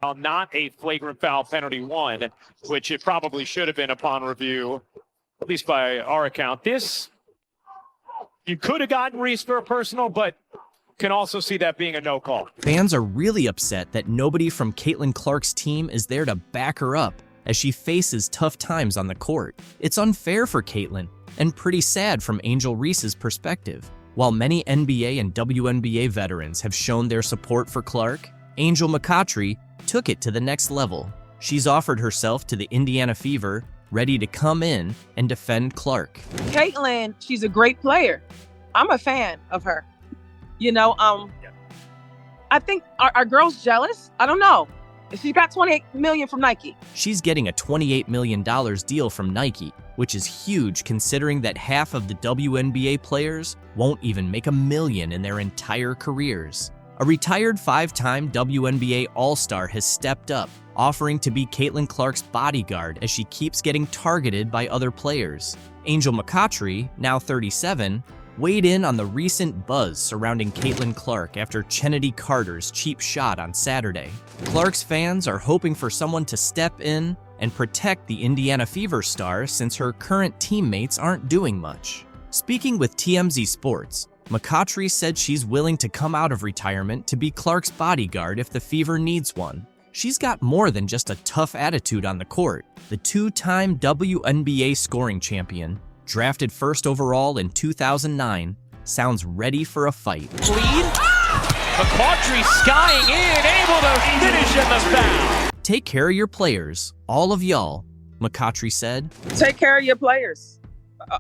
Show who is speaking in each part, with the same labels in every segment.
Speaker 1: Not a flagrant foul penalty one, which it probably should have been upon review, at least by our account. This, you could have gotten Reese for a personal, but can also see that being a no call.
Speaker 2: Fans are really upset that nobody from Caitlin Clark's team is there to back her up as she faces tough times on the court. It's unfair for Caitlin and pretty sad from Angel Reese's perspective. While many NBA and WNBA veterans have shown their support for Clark, Angel McCoughtry took it to the next level. She's offered herself to the Indiana Fever, ready to come in and defend Clark.
Speaker 3: Caitlin, she's a great player. I'm a fan of her. You know, I think, are girls jealous? I don't know. She got $28 million from Nike.
Speaker 2: She's getting a $28 million deal from Nike, which is huge considering that half of the WNBA players won't even make $1 million in their entire careers. A retired 5-time WNBA All-Star has stepped up, offering to be Caitlin Clark's bodyguard as she keeps getting targeted by other players. Angel McCoughtry, now 37, weighed in on the recent buzz surrounding Caitlin Clark after Chennedy Carter's cheap shot on Saturday. Clark's fans are hoping for someone to step in and protect the Indiana Fever star since her current teammates aren't doing much. Speaking with TMZ Sports, McCoughtry said she's willing to come out of retirement to be Clark's bodyguard if the Fever needs one. She's got more than just a tough attitude on the court. The 2-time WNBA scoring champion, drafted first overall in 2009, sounds ready for a fight.
Speaker 1: Lead. McCoughtry skying in, able to finish in the foul.
Speaker 2: Take care of your players, all of y'all, McCoughtry said.
Speaker 3: Take care of your players,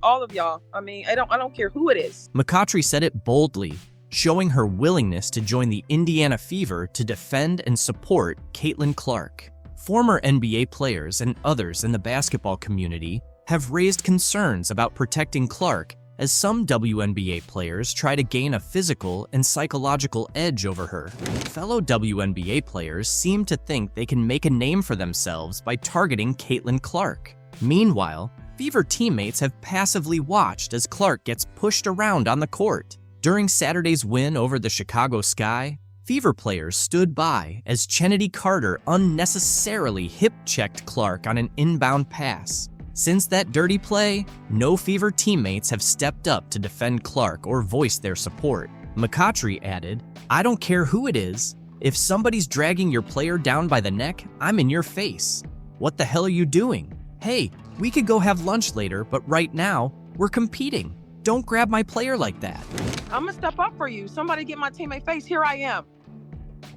Speaker 3: all of y'all. I mean, I don't care who it is.
Speaker 2: McCoughtry said it boldly, showing her willingness to join the Indiana Fever to defend and support Caitlin Clark. Former NBA players and others in the basketball community have raised concerns about protecting Clark as some WNBA players try to gain a physical and psychological edge over her. Fellow WNBA players seem to think they can make a name for themselves by targeting Caitlin Clark. Meanwhile, Fever teammates have passively watched as Clark gets pushed around on the court. During Saturday's win over the Chicago Sky, Fever players stood by as Chennedy Carter unnecessarily hip-checked Clark on an inbound pass. Since that dirty play, no Fever teammates have stepped up to defend Clark or voice their support. McCoughtry added, "I don't care who it is. If somebody's dragging your player down by the neck, I'm in your face. What the hell are you doing? Hey, we could go have lunch later, but right now, we're competing. Don't grab my player like that."
Speaker 3: I'm gonna step up for you. Somebody get my teammate face. Here I am.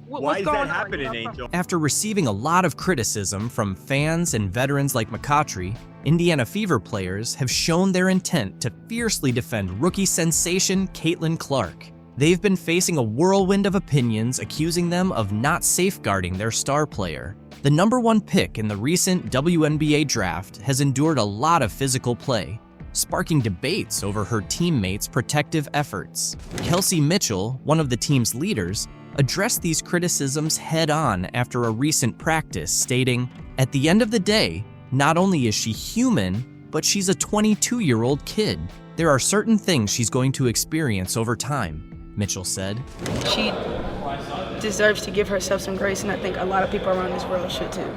Speaker 4: Why is that happening, Angel?
Speaker 2: After receiving a lot of criticism from fans and veterans like McCoughtry, Indiana Fever players have shown their intent to fiercely defend rookie sensation Caitlin Clark. They've been facing a whirlwind of opinions accusing them of not safeguarding their star player. The #1 pick in the recent WNBA draft has endured a lot of physical play, sparking debates over her teammates' protective efforts. Kelsey Mitchell, one of the team's leaders, addressed these criticisms head-on after a recent practice, stating, "At the end of the day, not only is she human, but she's a 22-year-old kid. There are certain things she's going to experience over time," Mitchell said.
Speaker 5: She deserves to give herself some grace, and I think a lot of people around this world should too.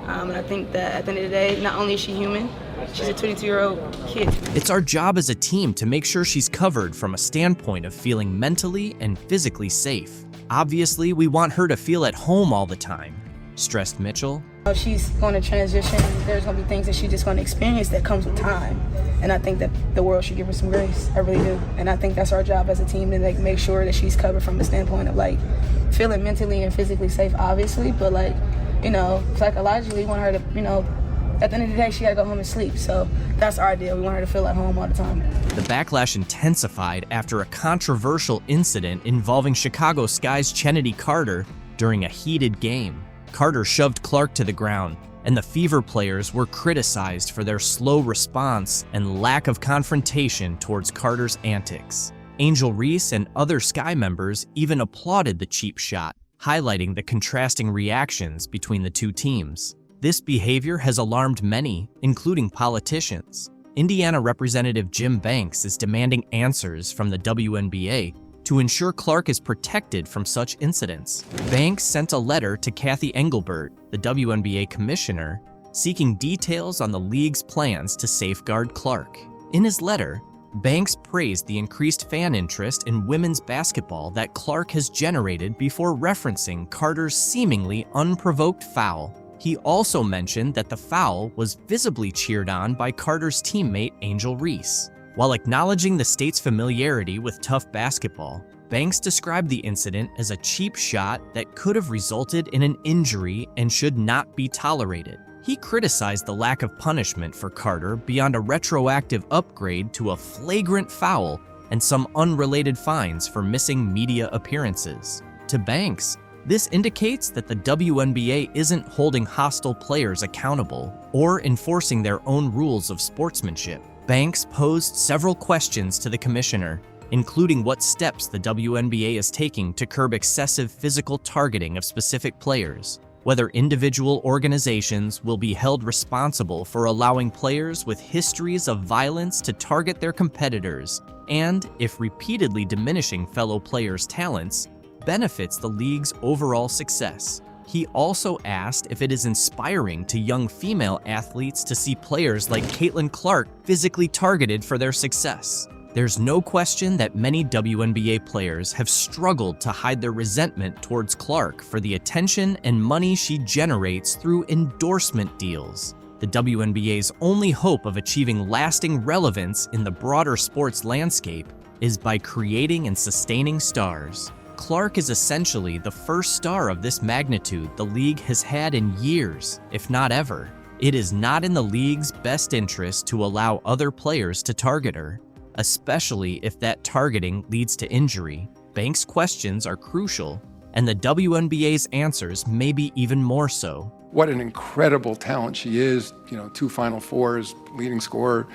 Speaker 5: And I think that at the end of the day, not only is she human, she's a 22-year-old kid.
Speaker 2: It's our job as a team to make sure she's covered from a standpoint of feeling mentally and physically safe. Obviously, we want her to feel at home all the time, stressed Mitchell.
Speaker 5: She's going to transition. There's going to be things that she's just going to experience that comes with time. And I think that the world should give her some grace. I really do. And I think that's our job as a team to make sure that she's covered from the standpoint of feeling mentally and physically safe, obviously. But psychologically, we want her to, at the end of the day, she got to go home and sleep. So that's our deal. We want her to feel at home all the time.
Speaker 2: The backlash intensified after a controversial incident involving Chicago Sky's Chennedy Carter during a heated game. Carter shoved Clark to the ground, and the Fever players were criticized for their slow response and lack of confrontation towards Carter's antics. Angel Reese and other Sky members even applauded the cheap shot, highlighting the contrasting reactions between the two teams. This behavior has alarmed many, including politicians. Indiana Representative Jim Banks is demanding answers from the WNBA, to ensure Clark is protected from such incidents. Banks sent a letter to Kathy Engelbert, the WNBA commissioner, seeking details on the league's plans to safeguard Clark. In his letter, Banks praised the increased fan interest in women's basketball that Clark has generated before referencing Carter's seemingly unprovoked foul. He also mentioned that the foul was visibly cheered on by Carter's teammate Angel Reese. While acknowledging the state's familiarity with tough basketball, Banks described the incident as a cheap shot that could have resulted in an injury and should not be tolerated. He criticized the lack of punishment for Carter beyond a retroactive upgrade to a flagrant foul and some unrelated fines for missing media appearances. To Banks, this indicates that the WNBA isn't holding hostile players accountable or enforcing their own rules of sportsmanship. Banks posed several questions to the commissioner, including what steps the WNBA is taking to curb excessive physical targeting of specific players, whether individual organizations will be held responsible for allowing players with histories of violence to target their competitors, and if repeatedly diminishing fellow players' talents benefits the league's overall success. He also asked if it is inspiring to young female athletes to see players like Caitlin Clark physically targeted for their success. There's no question that many WNBA players have struggled to hide their resentment towards Clark for the attention and money she generates through endorsement deals. The WNBA's only hope of achieving lasting relevance in the broader sports landscape is by creating and sustaining stars. Clark is essentially the first star of this magnitude the league has had in years, if not ever. It is not in the league's best interest to allow other players to target her, especially if that targeting leads to injury. Banks' questions are crucial, and the WNBA's answers may be even more so.
Speaker 6: What an incredible talent she is, 2 Final Fours, leading scorer,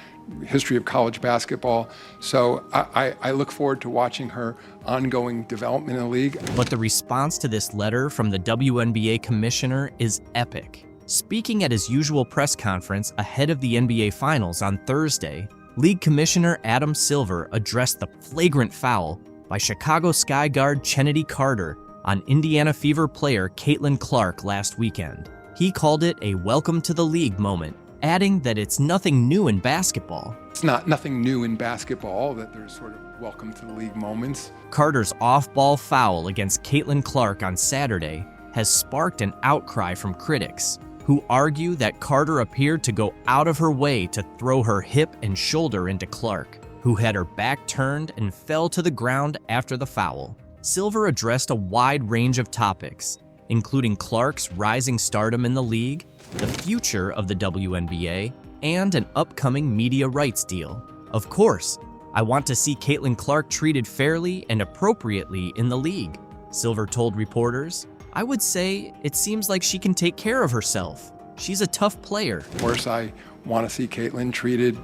Speaker 6: history of college basketball. So I look forward to watching her ongoing development in the league.
Speaker 2: But the response to this letter from the WNBA commissioner is epic. Speaking at his usual press conference ahead of the NBA Finals on Thursday, League Commissioner Adam Silver addressed the flagrant foul by Chicago Sky guard Chennedy Carter on Indiana Fever player Caitlin Clark last weekend. He called it a welcome to the league moment, adding that it's nothing new in basketball.
Speaker 6: It's nothing new in basketball that there's sort of welcome to the league moments.
Speaker 2: Carter's off-ball foul against Caitlin Clark on Saturday has sparked an outcry from critics, who argue that Carter appeared to go out of her way to throw her hip and shoulder into Clark, who had her back turned and fell to the ground after the foul. Silver addressed a wide range of topics, including Clark's rising stardom in the league, the future of the WNBA, and an upcoming media rights deal. Of course, I want to see Caitlin Clark treated fairly and appropriately in the league, Silver told reporters. I would say it seems like she can take care of herself. She's a tough player.
Speaker 6: Of course, I want to see Caitlin treated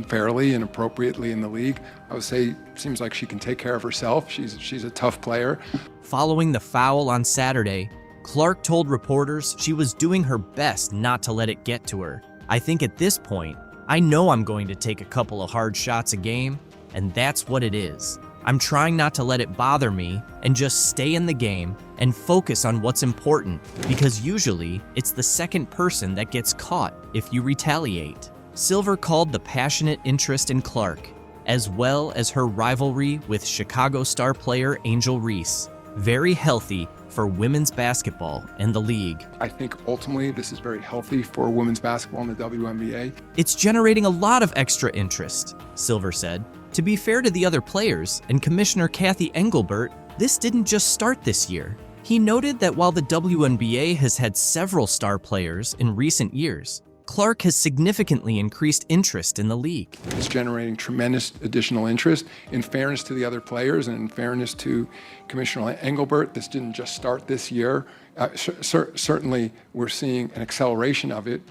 Speaker 6: fairly and appropriately in the league. I would say it seems like she can take care of herself. She's a tough player.
Speaker 2: Following the foul on Saturday, Clark told reporters she was doing her best not to let it get to her. I think at this point, I know I'm going to take a couple of hard shots a game, and that's what it is. I'm trying not to let it bother me and just stay in the game and focus on what's important, because usually it's the second person that gets caught if you retaliate. Silver called the passionate interest in Clark, as well as her rivalry with Chicago star player Angel Reese, very healthy for women's basketball and the league.
Speaker 6: I think ultimately this is very healthy for women's basketball in the WNBA.
Speaker 2: It's generating a lot of extra interest, Silver said. To be fair to the other players and Commissioner Kathy Engelbert, this didn't just start this year. He noted that while the WNBA has had several star players in recent years, Clark has significantly increased interest in the league.
Speaker 6: It's generating tremendous additional interest. In fairness to the other players and in fairness to Commissioner Engelbert, this didn't just start this year. Certainly, we're seeing an acceleration of it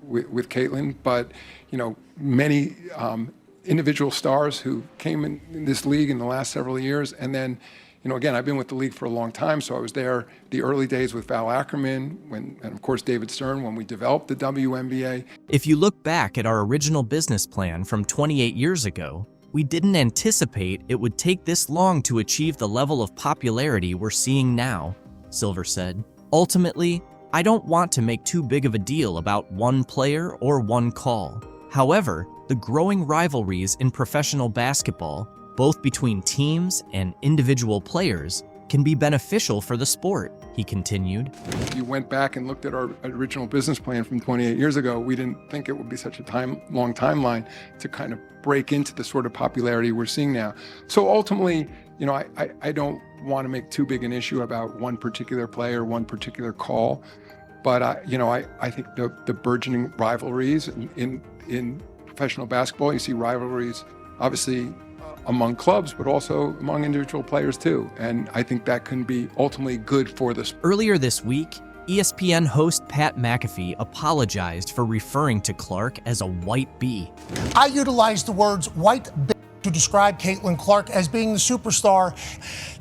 Speaker 6: with Caitlin, but many individual stars who came in this league in the last several years, and then again, I've been with the league for a long time, so I was there the early days with Val Ackerman, and of course David Stern, when we developed the WNBA.
Speaker 2: If you look back at our original business plan from 28 years ago, "We didn't anticipate it would take this long to achieve the level of popularity we're seeing now," Silver said. "Ultimately, I don't want to make too big of a deal about one player or one call. However, the growing rivalries in professional basketball, both between teams and individual players, can be beneficial for the sport," he continued.
Speaker 6: If you went back and looked at our original business plan from 28 years ago, we didn't think it would be such a long timeline to kind of break into the sort of popularity we're seeing now. So ultimately, I don't want to make too big an issue about one particular player, one particular call, but I think the burgeoning rivalries in professional basketball, you see rivalries obviously among clubs, but also among individual players too. And I think that can be ultimately good for the sport.
Speaker 2: Earlier this week, ESPN host Pat McAfee apologized for referring to Clark as a white bee.
Speaker 7: "I utilized the words white bee to describe Caitlin Clark as being the superstar.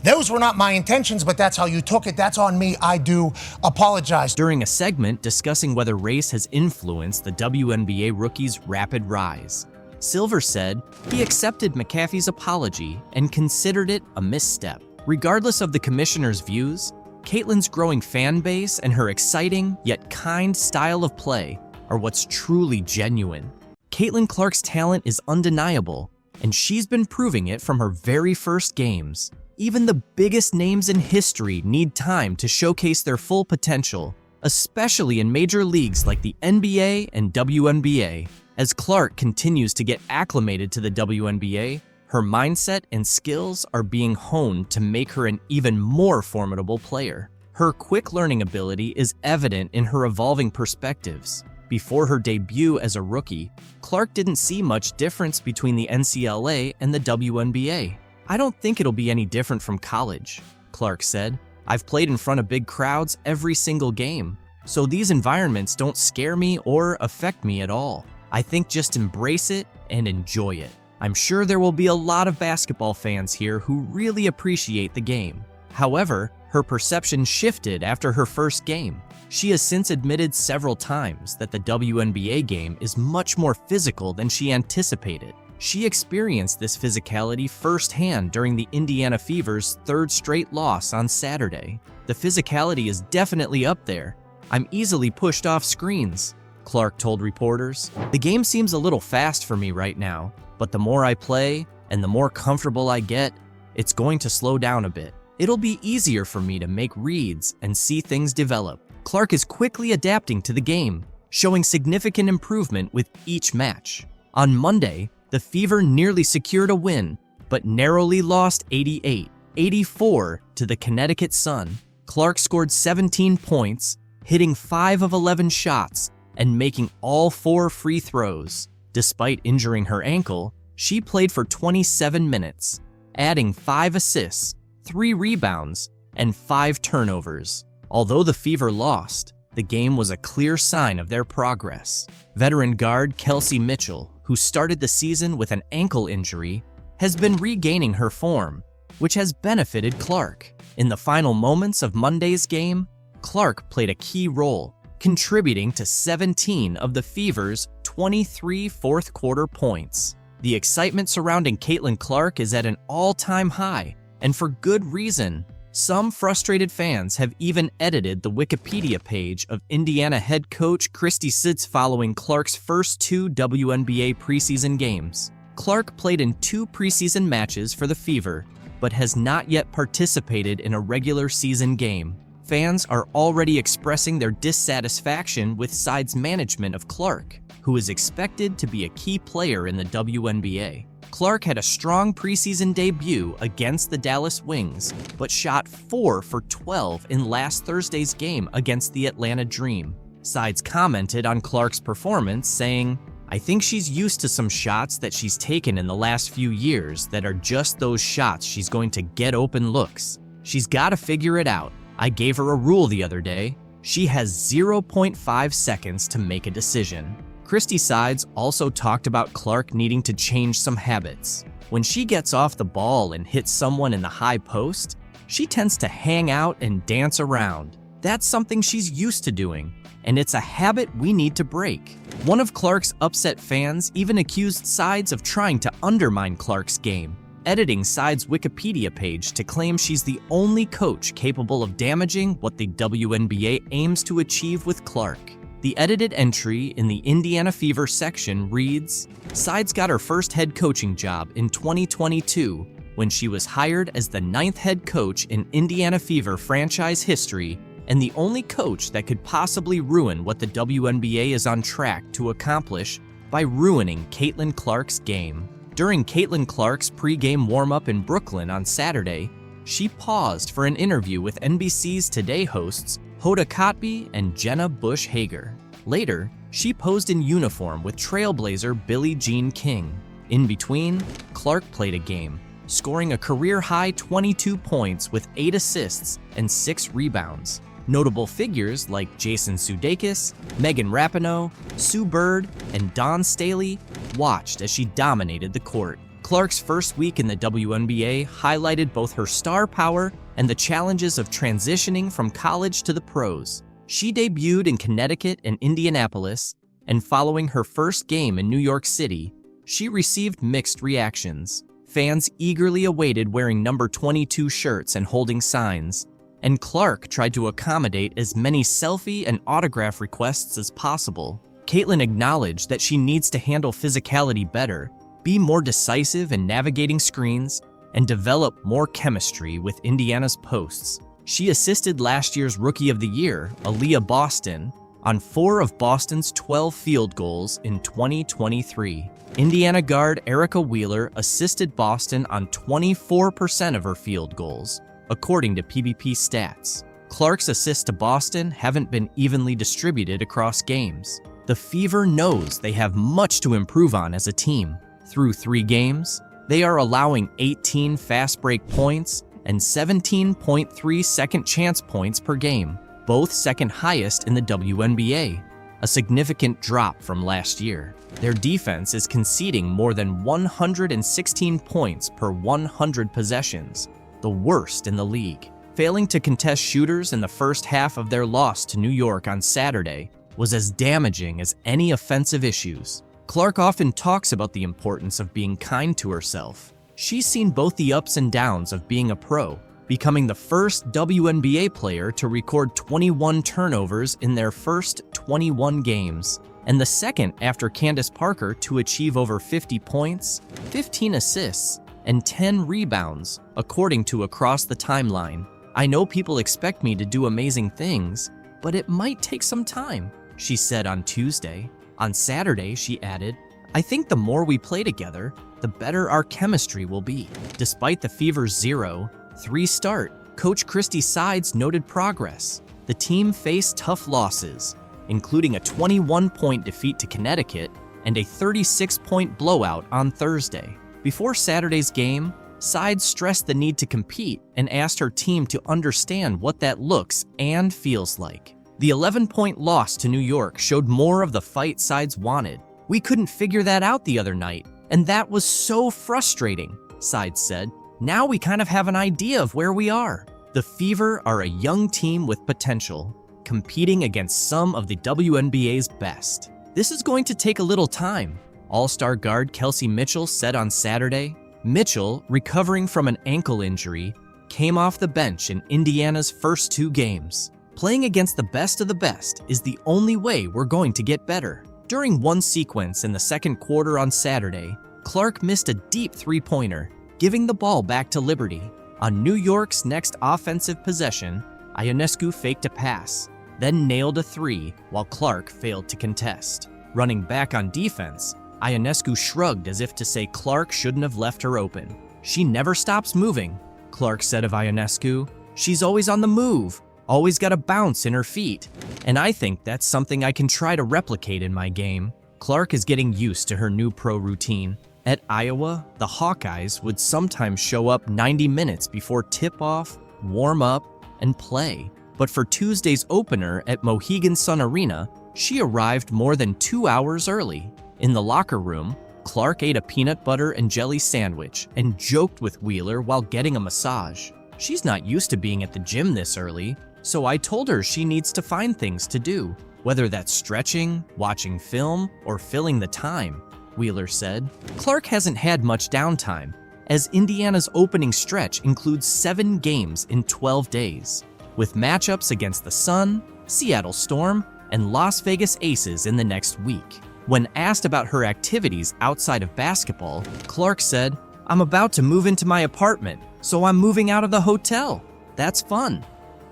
Speaker 7: Those were not my intentions, but that's how you took it. That's on me. I do apologize."
Speaker 2: During a segment discussing whether race has influenced the WNBA rookie's rapid rise, Silver said he accepted McAfee's apology and considered it a misstep. Regardless of the commissioner's views, Caitlin's growing fan base and her exciting yet kind style of play are what's truly genuine. Caitlin Clark's talent is undeniable, and she's been proving it from her very first games. Even the biggest names in history need time to showcase their full potential, especially in major leagues like the NBA and WNBA. As Clark continues to get acclimated to the WNBA, her mindset and skills are being honed to make her an even more formidable player. Her quick learning ability is evident in her evolving perspectives. Before her debut as a rookie, Clark didn't see much difference between the NCAA and the WNBA. "I don't think it'll be any different from college," Clark said. "I've played in front of big crowds every single game, so these environments don't scare me or affect me at all. I think just embrace it and enjoy it. I'm sure there will be a lot of basketball fans here who really appreciate the game." However, her perception shifted after her first game. She has since admitted several times that the WNBA game is much more physical than she anticipated. She experienced this physicality firsthand during the Indiana Fever's third straight loss on Saturday. "The physicality is definitely up there. I'm easily pushed off screens," Clark told reporters. "The game seems a little fast for me right now, but the more I play and the more comfortable I get, it's going to slow down a bit. It'll be easier for me to make reads and see things develop." Clark is quickly adapting to the game, showing significant improvement with each match. On Monday, the Fever nearly secured a win, but narrowly lost 88-84 to the Connecticut Sun. Clark scored 17 points, hitting 5 of 11 shots, and making all 4 free throws. Despite injuring her ankle, she played for 27 minutes, adding 5 assists, 3 rebounds, and 5 turnovers. Although the Fever lost, the game was a clear sign of their progress. Veteran guard Kelsey Mitchell, who started the season with an ankle injury, has been regaining her form, which has benefited Clark. In the final moments of Monday's game, Clark played a key role, contributing to 17 of the Fever's 23 fourth-quarter points. The excitement surrounding Caitlin Clark is at an all-time high, and for good reason. Some frustrated fans have even edited the Wikipedia page of Indiana head coach Christy Sitz following Clark's first 2 WNBA preseason games. Clark played in 2 preseason matches for the Fever, but has not yet participated in a regular season game. Fans are already expressing their dissatisfaction with side's management of Clark, who is expected to be a key player in the WNBA. Clark had a strong preseason debut against the Dallas Wings, but shot 4 for 12 in last Thursday's game against the Atlanta Dream. Sides commented on Clark's performance, saying, "I think she's used to some shots that she's taken in the last few years that are just those shots she's going to get open looks. She's got to figure it out. I gave her a rule the other day. She has 0.5 seconds to make a decision." Christy Sides also talked about Clark needing to change some habits. When she gets off the ball and hits someone in the high post, she tends to hang out and dance around. That's something she's used to doing, and it's a habit we need to break. One of Clark's upset fans even accused Sides of trying to undermine Clark's game, editing Sides' Wikipedia page to claim she's the only coach capable of damaging what the WNBA aims to achieve with Clark. The edited entry in the Indiana Fever section reads, Sides got her first head coaching job in 2022 when she was hired as the 9th head coach in Indiana Fever franchise history and the only coach that could possibly ruin what the WNBA is on track to accomplish by ruining Caitlin Clark's game. During Caitlin Clark's pregame warm-up in Brooklyn on Saturday, she paused for an interview with NBC's Today hosts Hoda Kotb and Jenna Bush Hager. Later, she posed in uniform with Trailblazer Billie Jean King. In between, Clark played a game, scoring a career-high 22 points with 8 assists and 6 rebounds. Notable figures like Jason Sudeikis, Megan Rapinoe, Sue Bird, and Dawn Staley watched as she dominated the court. Clark's first week in the WNBA highlighted both her star power and the challenges of transitioning from college to the pros. She debuted in Connecticut and Indianapolis, and following her first game in New York City, she received mixed reactions. Fans eagerly awaited wearing number 22 shirts and holding signs, and Clark tried to accommodate as many selfie and autograph requests as possible. Caitlin acknowledged that she needs to handle physicality better, be more decisive in navigating screens, and develop more chemistry with Indiana's posts. She assisted last year's Rookie of the Year, Aaliyah Boston, on 4 of Boston's 12 field goals in 2023. Indiana guard Erica Wheeler assisted Boston on 24% of her field goals, according to PBP stats. Clark's assists to Boston haven't been evenly distributed across games. The Fever knows they have much to improve on as a team. Through 3 games, they are allowing 18 fast break points and 17.3 second chance points per game, both second highest in the WNBA, a significant drop from last year. Their defense is conceding more than 116 points per 100 possessions, the worst in the league. Failing to contest shooters in the first half of their loss to New York on Saturday was as damaging as any offensive issues. Clark often talks about the importance of being kind to herself. She's seen both the ups and downs of being a pro, becoming the first WNBA player to record 21 turnovers in their first 21 games, and the second after Candace Parker to achieve over 50 points, 15 assists, and 10 rebounds, according to Across the Timeline. I know people expect me to do amazing things, but it might take some time, she said on Tuesday. On Saturday, she added, I think the more we play together, the better our chemistry will be. Despite the Fever's 0-3 start, Coach Christy Sides noted progress. The team faced tough losses, including a 21-point defeat to Connecticut and a 36-point blowout on Thursday. Before Saturday's game, Sides stressed the need to compete and asked her team to understand what that looks and feels like. The 11-point loss to New York showed more of the fight Sides wanted. We couldn't figure that out the other night, and that was so frustrating, Sides said. Now we kind of have an idea of where we are. The Fever are a young team with potential, competing against some of the WNBA's best. This is going to take a little time, All-Star guard Kelsey Mitchell said on Saturday. Mitchell, recovering from an ankle injury, came off the bench in Indiana's first 2 games. Playing against the best of the best is the only way we're going to get better. During one sequence in the second quarter on Saturday, Clark missed a deep 3-pointer, giving the ball back to Liberty. On New York's next offensive possession, Ionescu faked a pass, then nailed a 3 while Clark failed to contest. Running back on defense, Ionescu shrugged as if to say Clark shouldn't have left her open. She never stops moving, Clark said of Ionescu. She's always on the move, always got a bounce in her feet, and I think that's something I can try to replicate in my game. Clark is getting used to her new pro routine. At Iowa, the Hawkeyes would sometimes show up 90 minutes before tip-off, warm up, and play. But for Tuesday's opener at Mohegan Sun Arena, she arrived more than 2 hours early. In the locker room, Clark ate a peanut butter and jelly sandwich and joked with Wheeler while getting a massage. She's not used to being at the gym this early, So I told her she needs to find things to do, whether that's stretching, watching film, or filling the time, Wheeler said. Clark hasn't had much downtime, as Indiana's opening stretch includes 7 games in 12 days, with matchups against the Sun, Seattle Storm, and Las Vegas Aces in the next week. When asked about her activities outside of basketball, Clark said, "I'm about to move into my apartment, so I'm moving out of the hotel. That's fun."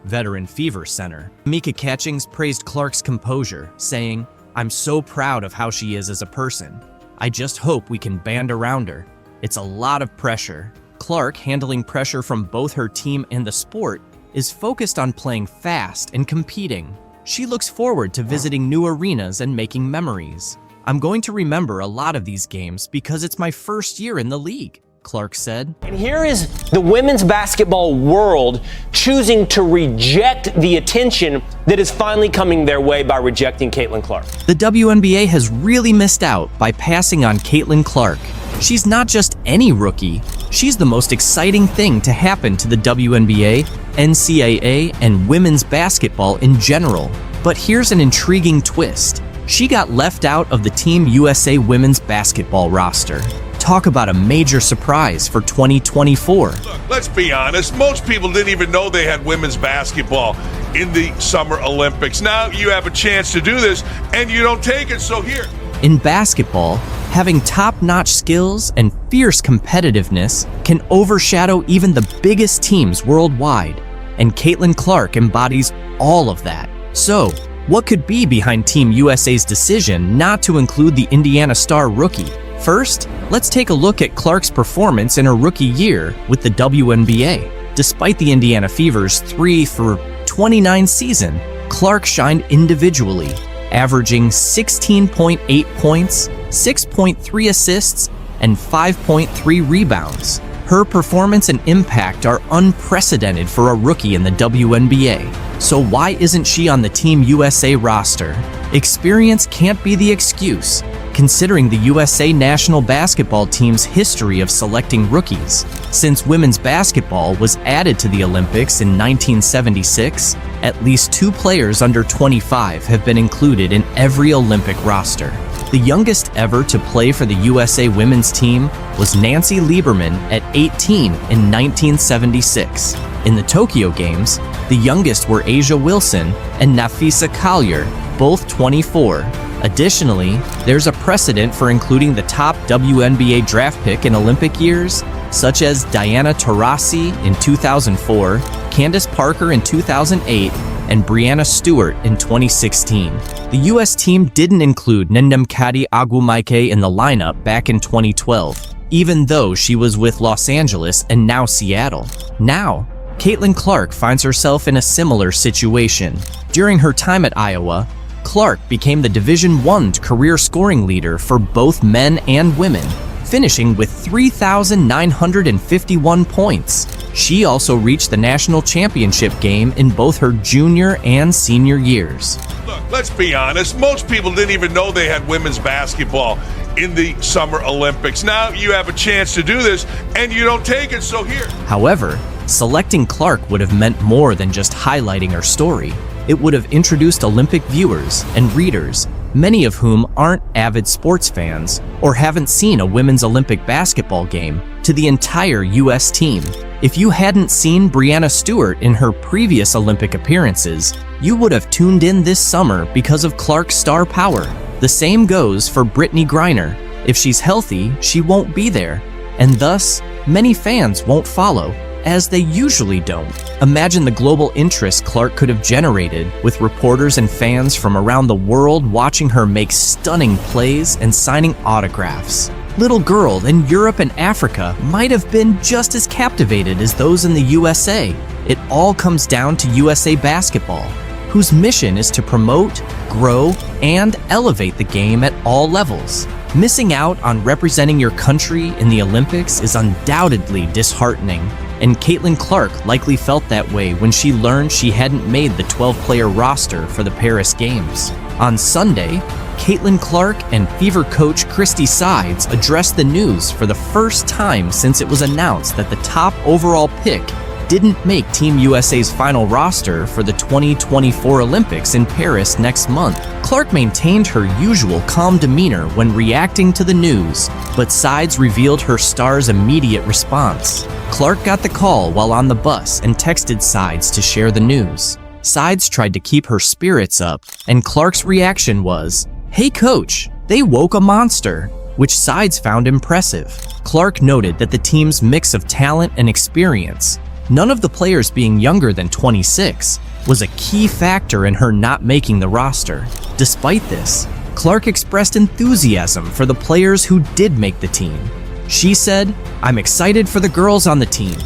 Speaker 2: Veteran Fever Center Mika Catchings praised Clark's composure, saying, "I'm so proud of how she is as a person. I just hope we can band around her. It's a lot of pressure." Clark, handling pressure from both her team and the sport, is focused on playing fast and competing. She looks forward to visiting new arenas and making memories. "I'm going to remember a lot of these games because it's my first year in the league," Clark said.
Speaker 8: And here is the women's basketball world choosing to reject the attention that is finally coming their way by rejecting Caitlin Clark.
Speaker 2: The WNBA has really missed out by passing on Caitlin Clark. She's not just any rookie, she's the most exciting thing to happen to the WNBA, NCAA, and women's basketball in general. But here's an intriguing twist. She got left out of the Team USA women's basketball roster. Talk about a major surprise for 2024.
Speaker 9: Look, let's be honest, most people didn't even know they had women's basketball in the Summer Olympics. Now you have a chance to do this, and you don't take it, so here.
Speaker 2: In basketball, having top-notch skills and fierce competitiveness can overshadow even the biggest teams worldwide, and Caitlin Clark embodies all of that. So, what could be behind Team USA's decision not to include the Indiana Star rookie? First, let's take a look at Clark's performance in her rookie year with the WNBA. Despite the Indiana Fever's 3-for-29 season, Clark shined individually, averaging 16.8 points, 6.3 assists, and 5.3 rebounds. Her performance and impact are unprecedented for a rookie in the WNBA. So why isn't she on the Team USA roster? Experience can't be the excuse, considering the USA national basketball team's history of selecting rookies. Since women's basketball was added to the Olympics in 1976, at least 2 players under 25 have been included in every Olympic roster. The youngest ever to play for the USA women's team was Nancy Lieberman at 18 in 1976. In the Tokyo Games, the youngest were Asia Wilson and Nafisa Collier, both 24. Additionally, there's a precedent for including the top WNBA draft pick in Olympic years, such as Diana Taurasi in 2004, Candace Parker in 2008, and Breanna Stewart in 2016. The U.S. team didn't include Ndamukadi Agwumaike in the lineup back in 2012, even though she was with Los Angeles and now Seattle. Now, Caitlin Clark finds herself in a similar situation. During her time at Iowa, Clark became the Division I career scoring leader for both men and women, finishing with 3,951 points. She also reached the national championship game in both her junior and senior years.
Speaker 9: Look, let's be honest, most people didn't even know they had women's basketball in the Summer Olympics. Now you have a chance to do this, and you don't take it, so here.
Speaker 2: However, selecting Clark would have meant more than just highlighting her story. It would have introduced Olympic viewers and readers, many of whom aren't avid sports fans or haven't seen a women's Olympic basketball game, to the entire U.S. team. If you hadn't seen Breanna Stewart in her previous Olympic appearances, you would have tuned in this summer because of Clark's star power. The same goes for Brittany Griner. If she's healthy, she won't be there, and thus, many fans won't follow, as they usually don't. Imagine the global interest Clark could have generated, with reporters and fans from around the world watching her make stunning plays and signing autographs. Little girls in Europe and Africa might have been just as captivated as those in the USA. It all comes down to USA Basketball, whose mission is to promote, grow, and elevate the game at all levels. Missing out on representing your country in the Olympics is undoubtedly disheartening, and Caitlin Clark likely felt that way when she learned she hadn't made the 12-player roster for the Paris Games. On Sunday, Caitlin Clark and Fever coach Christy Sides addressed the news for the first time since it was announced that the top overall pick didn't make Team USA's final roster for the 2024 Olympics in Paris next month. Clark maintained her usual calm demeanor when reacting to the news, but Sides revealed her star's immediate response. Clark got the call while on the bus and texted Sides to share the news. Sides tried to keep her spirits up, and Clark's reaction was, "Hey coach, they woke a monster," which Sides found impressive. Clark noted that the team's mix of talent and experience, none of the players being younger than 26, was a key factor in her not making the roster. Despite this, Clark expressed enthusiasm for the players who did make the team. She said, "I'm excited for the girls on the team.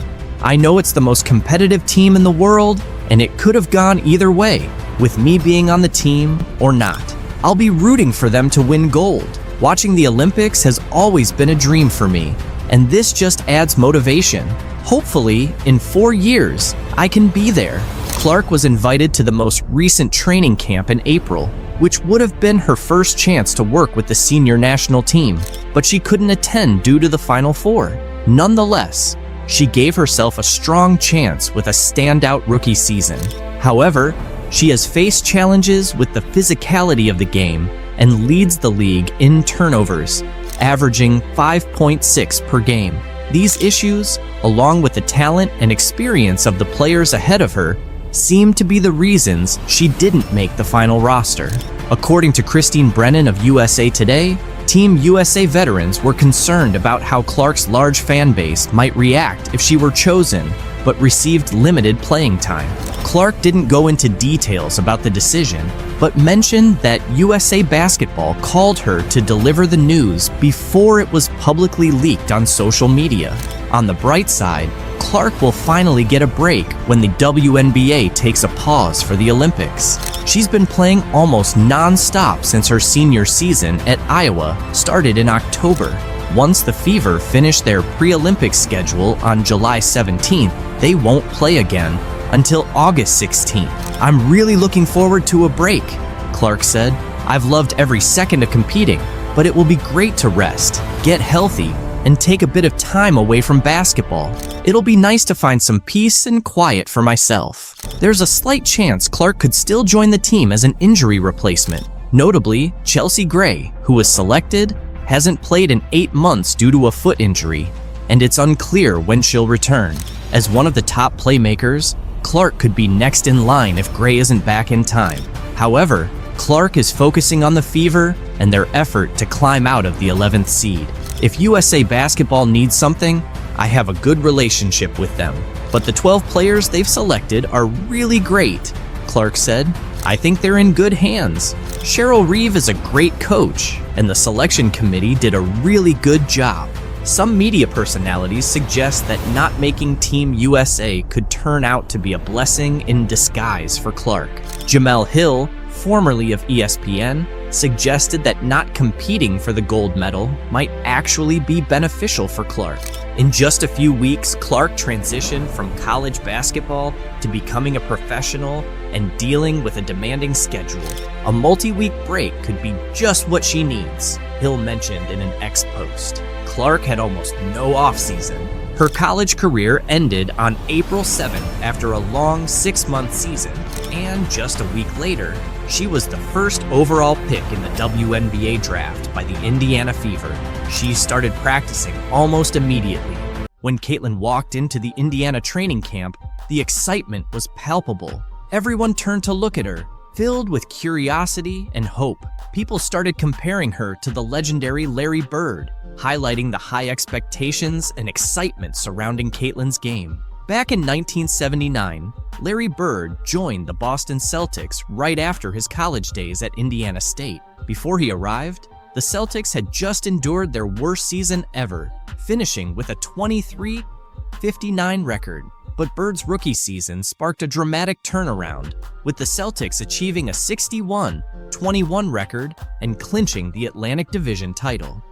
Speaker 2: I know it's the most competitive team in the world, and it could have gone either way, with me being on the team or not. I'll be rooting for them to win gold. Watching the Olympics has always been a dream for me, and this just adds motivation. Hopefully, in 4 years, I can be there." Clark was invited to the most recent training camp in April, which would have been her first chance to work with the senior national team, but she couldn't attend due to the Final Four. Nonetheless, she gave herself a strong chance with a standout rookie season. However, she has faced challenges with the physicality of the game and leads the league in turnovers, averaging 5.6 per game. These issues, along with the talent and experience of the players ahead of her, seem to be the reasons she didn't make the final roster. According to Christine Brennan of USA Today, Team USA veterans were concerned about how Clark's large fan base might react if she were chosen, but received limited playing time. Clark didn't go into details about the decision, but mentioned that USA Basketball called her to deliver the news before it was publicly leaked on social media. On the bright side, Clark will finally get a break when the WNBA takes a pause for the Olympics. She's been playing almost non-stop since her senior season at Iowa started in October. Once the Fever finish their pre-Olympic schedule on July 17th, they won't play again until August 16th. "I'm really looking forward to a break," Clark said. "I've loved every second of competing, but it will be great to rest, get healthy, and take a bit of time away from basketball. It'll be nice to find some peace and quiet for myself." There's a slight chance Clark could still join the team as an injury replacement. Notably, Chelsea Gray, who was selected, hasn't played in 8 months due to a foot injury, and it's unclear when she'll return. As one of the top playmakers, Clark could be next in line if Gray isn't back in time. However, Clark is focusing on the Fever and their effort to climb out of the 11th seed. "If USA Basketball needs something, I have a good relationship with them, but the 12 players they've selected are really great," Clark said. "I think they're in good hands. Cheryl Reeve is a great coach, and the selection committee did a really good job." Some media personalities suggest that not making Team USA could turn out to be a blessing in disguise for Clark. Jamel Hill, formerly of ESPN, suggested that not competing for the gold medal might actually be beneficial for Clark. In just a few weeks, Clark transitioned from college basketball to becoming a professional and dealing with a demanding schedule. A multi-week break could be just what she needs, Hill mentioned in an X post. Clark had almost no offseason. Her college career ended on April 7th after a long 6-month season, and just a week later, she was the first overall pick in the WNBA draft by the Indiana Fever. She started practicing almost immediately. When Caitlin walked into the Indiana training camp, the excitement was palpable. Everyone turned to look at her, filled with curiosity and hope. People started comparing her to the legendary Larry Bird, highlighting the high expectations and excitement surrounding Caitlin's game. Back in 1979, Larry Bird joined the Boston Celtics right after his college days at Indiana State. Before he arrived, the Celtics had just endured their worst season ever, finishing with a 23-59 record. But Bird's rookie season sparked a dramatic turnaround, with the Celtics achieving a 61-21 record and clinching the Atlantic Division title.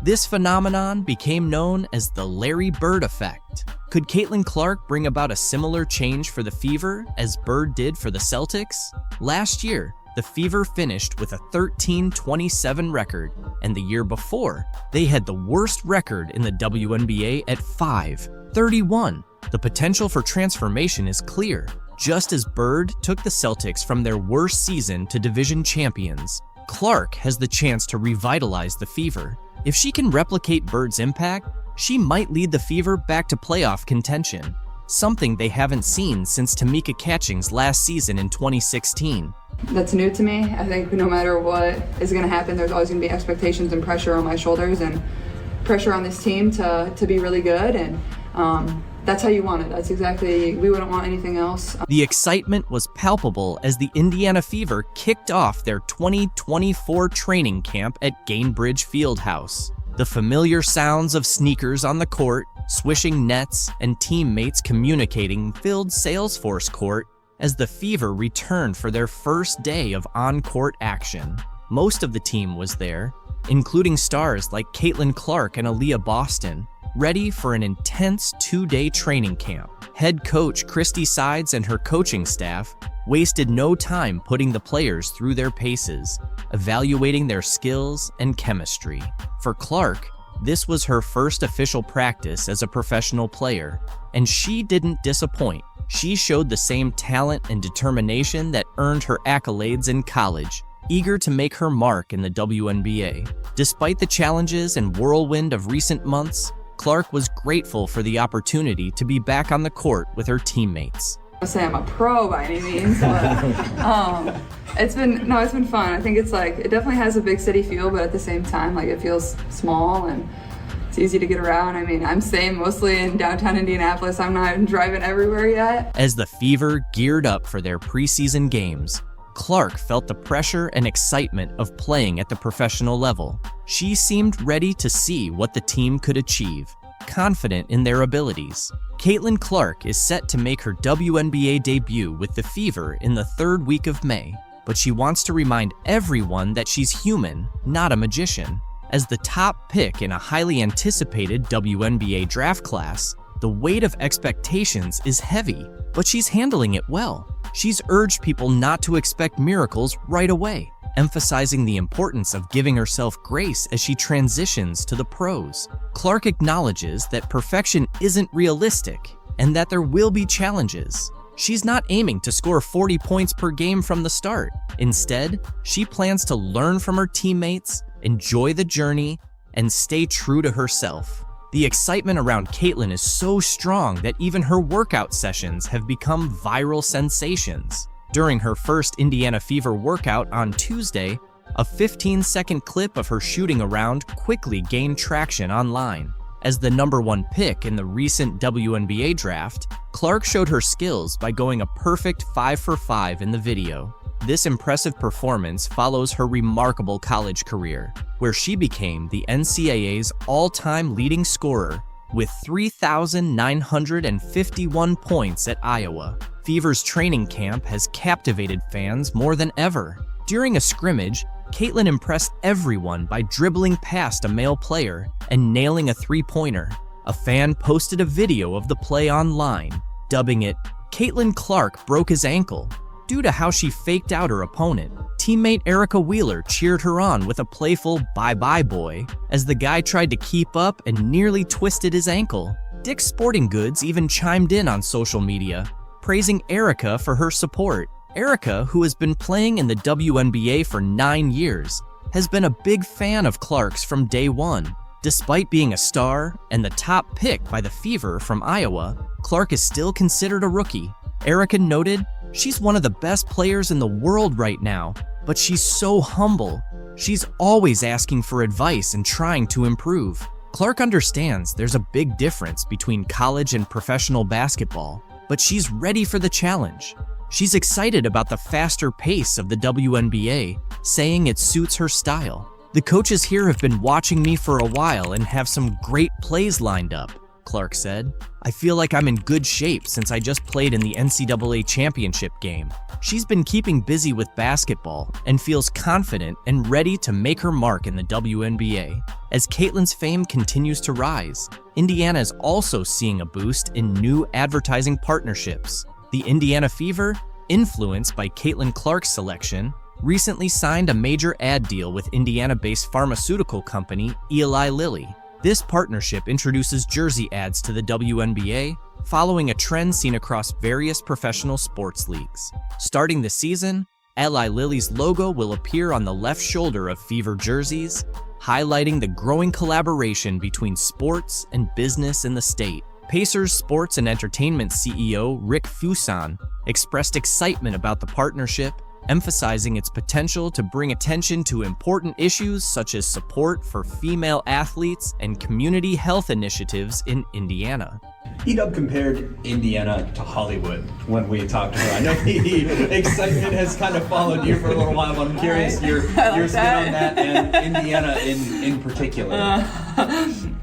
Speaker 2: This phenomenon became known as the Larry Bird effect. Could Caitlin Clark bring about a similar change for the Fever as Bird did for the Celtics? Last year, the Fever finished with a 13-27 record, and the year before, they had the worst record in the WNBA at 5-31. The potential for transformation is clear. Just as Bird took the Celtics from their worst season to division champions, Clark has the chance to revitalize the Fever. If she can replicate Bird's impact, she might lead the Fever back to playoff contention, something they haven't seen since Tamika Catching's last season in 2016.
Speaker 10: That's new to me. I think no matter what is going to happen, there's always going to be expectations and pressure on my shoulders and pressure on this team to be really good, and that's how you want it. That's exactly, we wouldn't want anything else.
Speaker 2: The excitement was palpable as the Indiana Fever kicked off their 2024 training camp at Gainbridge Fieldhouse. The familiar sounds of sneakers on the court, swishing nets, and teammates communicating filled Salesforce Court as the Fever returned for their first day of on-court action. Most of the team was there, including stars like Caitlin Clark and Aaliyah Boston, ready for an intense 2-day training camp. Head coach Christy Sides and her coaching staff wasted no time putting the players through their paces, evaluating their skills and chemistry. For Clark, this was her first official practice as a professional player, and she didn't disappoint. She showed the same talent and determination that earned her accolades in college, eager to make her mark in the WNBA. Despite the challenges and whirlwind of recent months, Clark was grateful for the opportunity to be back on the court with her teammates.
Speaker 10: I say I'm a pro by any means, but it's been fun. I think it's like, it definitely has a big city feel, but at the same time, like, it feels small and it's easy to get around. I mean, I'm staying mostly in downtown Indianapolis. I'm not driving everywhere yet.
Speaker 2: As the Fever geared up for their preseason games, Clark felt the pressure and excitement of playing at the professional level. She seemed ready to see what the team could achieve, confident in their abilities. Caitlin Clark is set to make her WNBA debut with the Fever in the 3rd week of May, but she wants to remind everyone that she's human, not a magician. As the top pick in a highly anticipated WNBA draft class, the weight of expectations is heavy, but she's handling it well. She's urged people not to expect miracles right away, emphasizing the importance of giving herself grace as she transitions to the pros. Clark acknowledges that perfection isn't realistic and that there will be challenges. She's not aiming to score 40 points per game from the start. Instead, she plans to learn from her teammates, enjoy the journey, and stay true to herself. The excitement around Caitlin is so strong that even her workout sessions have become viral sensations. During her first Indiana Fever workout on Tuesday, a 15-second clip of her shooting around quickly gained traction online. As the #1 pick in the recent WNBA draft, Clark showed her skills by going a perfect 5 for 5 in the video. This impressive performance follows her remarkable college career, where she became the NCAA's all-time leading scorer with 3,951 points at Iowa. Fever's training camp has captivated fans more than ever. During a scrimmage, Caitlin impressed everyone by dribbling past a male player and nailing a three-pointer. A fan posted a video of the play online, dubbing it, "Caitlin Clark broke his ankle." Due to how she faked out her opponent, teammate Erica Wheeler cheered her on with a playful "bye-bye boy" as the guy tried to keep up and nearly twisted his ankle. Dick's Sporting Goods even chimed in on social media, praising Erica for her support. Erica, who has been playing in the WNBA for 9 years, has been a big fan of Clark's from day one. Despite being a star and the top pick by the Fever from Iowa, Clark is still considered a rookie. Erica noted, "She's one of the best players in the world right now, but she's so humble. She's always asking for advice and trying to improve." Clark understands there's a big difference between college and professional basketball, but she's ready for the challenge. She's excited about the faster pace of the WNBA, saying it suits her style. "The coaches here have been watching me for a while and have some great plays lined up," Clark said. "I feel like I'm in good shape since I just played in the NCAA championship game." She's been keeping busy with basketball and feels confident and ready to make her mark in the WNBA. As Caitlin's fame continues to rise, Indiana is also seeing a boost in new advertising partnerships. The Indiana Fever, influenced by Caitlin Clark's selection, recently signed a major ad deal with Indiana-based pharmaceutical company Eli Lilly. This partnership introduces jersey ads to the WNBA, following a trend seen across various professional sports leagues. Starting the season, Eli Lilly's logo will appear on the left shoulder of Fever jerseys, highlighting the growing collaboration between sports and business in the state. Pacers Sports and Entertainment CEO Rick Fuson expressed excitement about the partnership, emphasizing its potential to bring attention to important issues such as support for female athletes and community health initiatives in Indiana.
Speaker 11: E-Dub compared Indiana to Hollywood when we talked to her. I know the excitement has kind of followed you for a little while, but I'm curious your spin on that and Indiana in particular.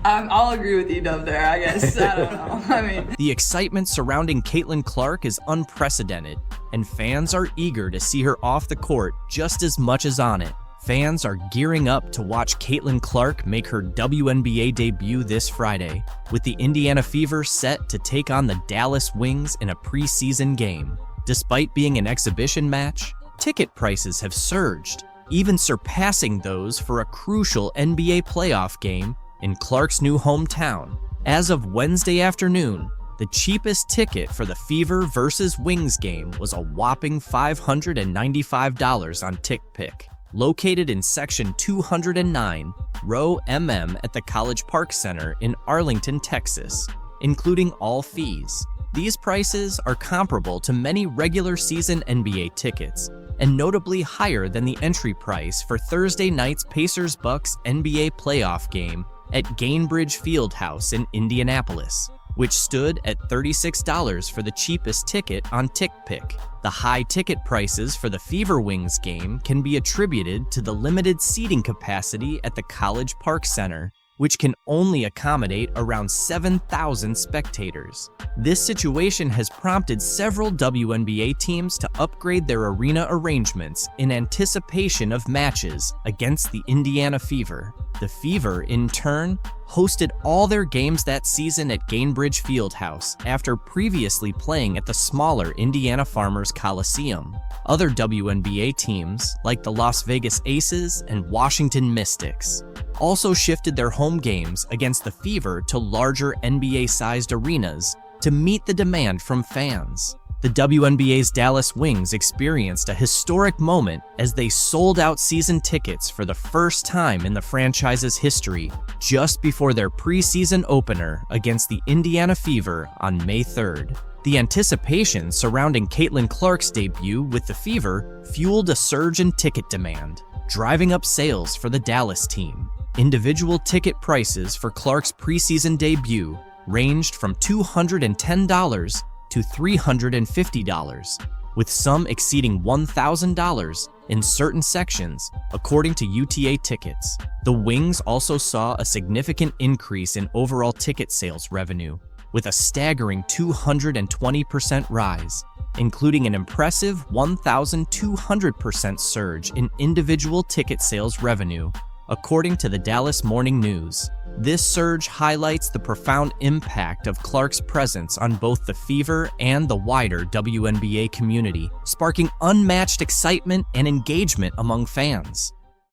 Speaker 10: I'll agree with E-Dub there, I guess. I don't know. I mean,
Speaker 2: the excitement surrounding Caitlin Clark is unprecedented, and fans are eager to see her off the court just as much as on it. Fans are gearing up to watch Caitlin Clark make her WNBA debut this Friday, with the Indiana Fever set to take on the Dallas Wings in a preseason game. Despite being an exhibition match, ticket prices have surged, even surpassing those for a crucial NBA playoff game in Clark's new hometown. As of Wednesday afternoon, the cheapest ticket for the Fever vs. Wings game was a whopping $595 on TickPick. Located in Section 209, Row MM at the College Park Center in Arlington, Texas, including all fees. These prices are comparable to many regular season NBA tickets, and notably higher than the entry price for Thursday night's Pacers-Bucks NBA playoff game at Gainbridge Fieldhouse in Indianapolis, which stood at $36 for the cheapest ticket on TickPick. The high ticket prices for the Fever Wings game can be attributed to the limited seating capacity at the College Park Center, which can only accommodate around 7,000 spectators. This situation has prompted several WNBA teams to upgrade their arena arrangements in anticipation of matches against the Indiana Fever. The Fever, in turn, hosted all their games that season at Gainbridge Fieldhouse after previously playing at the smaller Indiana Farmers Coliseum. Other WNBA teams, like the Las Vegas Aces and Washington Mystics, also shifted their home games against the Fever to larger NBA-sized arenas to meet the demand from fans. The WNBA's Dallas Wings experienced a historic moment as they sold out season tickets for the first time in the franchise's history just before their preseason opener against the Indiana Fever on May 3rd. The anticipation surrounding Caitlin Clark's debut with the Fever fueled a surge in ticket demand, driving up sales for the Dallas team. Individual ticket prices for Clark's preseason debut ranged from $210 to $350, with some exceeding $1,000 in certain sections, according to UTA Tickets. The Wings also saw a significant increase in overall ticket sales revenue, with a staggering 220% rise, including an impressive 1,200% surge in individual ticket sales revenue, according to the Dallas Morning News. This surge highlights the profound impact of Clark's presence on both the Fever and the wider WNBA community, sparking unmatched excitement and engagement among fans.